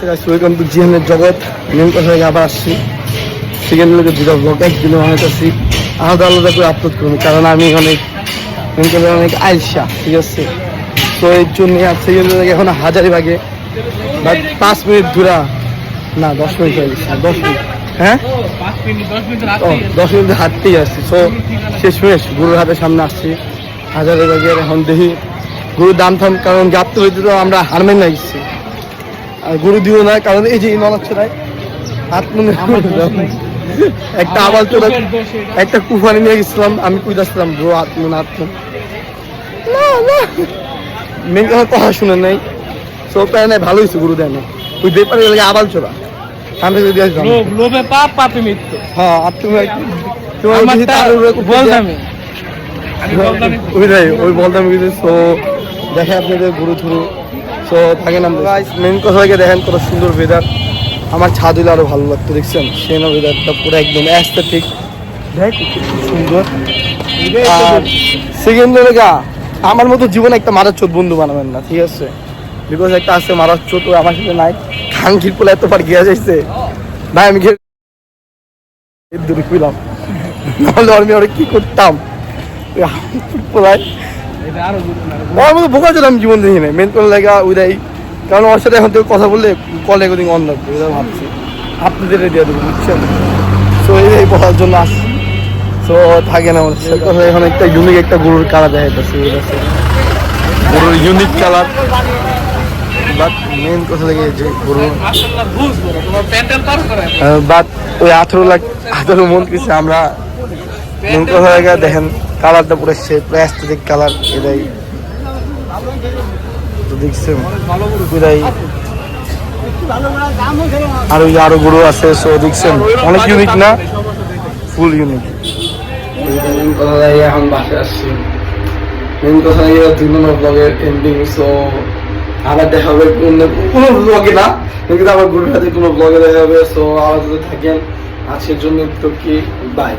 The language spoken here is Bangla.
ওয়েলকাম টু জিএনের জগৎ। মেন কথা আবার আসছি সেকেন্ড লোকে দুটো ব্লগ একদিনে বানাইতেছি, আলাদা আলাদা করে আপলোড করবো, কারণ আমি অনেক আইলসা, ঠিক আছে। তো এর জন্য সেকেন্ড লোকে এখন হাজারিবাগে বাট 5 মিনিট ঘুরা না 10 মিনিট হয়ে গেছে, 10 মিনিট, হ্যাঁ 10 মিনিট হাঁটতেই আসছি। তো শেষ গুরুর হাতের সামনে আসছি হাজারিবাগের। এখন দেখি গরুর দাম থাম, কারণ গাপতে হইতে তো আমরা হারমেন না গেছি, আর গরু দিও না, কারণ এই যে নলাচ্ছড়ায় হাত মনে একটা আবাল চোরা একটা কুফানি নিয়ে গেছিলাম, আমি কুইদাছিলাম ব্রো আত্মন মেন কথা শুনে নাই। সব প্রায় নাই, ভালো হয়েছে গরু দেয় না, ওই বেপারে লাগে আবাল চোরা আমি যদি আসলাম লোভে পাপ পাপে মৃত্যু। হ্যাঁ, আর তুমি ওই বলতাম কিছু। তো দেখে আপনাদের গরু থুরু তো থাকেন আমরা। মেন কথা দেখেন কত সুন্দর ওয়েদার, আমার ছাদ হইলে আরো ভালো লাগতো, দেখছেন সেন ওয়েদারটা পুরো একদম অ্যাস্থেটিক, দেখ সুন্দর। আর সেকেন্ড লেগা আমার মতো জীবনে একটা মারাচ্ছোট বন্ধু বানাবেন না, ঠিক আছে, বিকজ একটা আছে মারাচ্ছোট, ও আমার সাথে নাই। খাঙ্কির পোলা এতবার গিয়া যাইছে ভাই, আমি দূরে খুঁলাম, নাহলে আমি ওরা কি করতাম পোলায় ওর মতো বোকা ছিল, আমি জীবন দেখি নাই। মেন করে লাগা ওইটাই, কারণ ওর সাথে এখন থেকে কথা বললে কল রেকর্ডিং অন লাগবে, ওইটা ভাবছি আপনাদের দিয়ে দেবো, বুঝছেন। তো এই বলার জন্য আসছি। তো থাকে না আমাদের সাথে কথা, এখন একটা ইউনিক একটা গরুর কালার দেখা যাচ্ছে, গরুর ইউনিক কালার। বাট মেন কথা লাগে যে গরু বাট ওই 18 মন কিছু আমরা মেন কথা লাগে দেখেন কালারটা পুরো পুরো অ্যাস্থেটিক কালার, এটাই তো দেখছেন এটাই। আর ওই আরো গরু আছে, সো দেখছেন অনেক ইউনিক না, ফুল ইউনিক। মেন কথা লাগে এখন বাসায় আসছি, মেন কথা লাগে 2 নম্বর ব্লগের এন্ডিং। সো আবার দেখা হবে কোনো ব্লগে না, কিন্তু আমার গরুর হাতে কোনো ব্লগে দেখা হবে। সো আবার থাকেন, আজকের জন্য একটু কি বাই।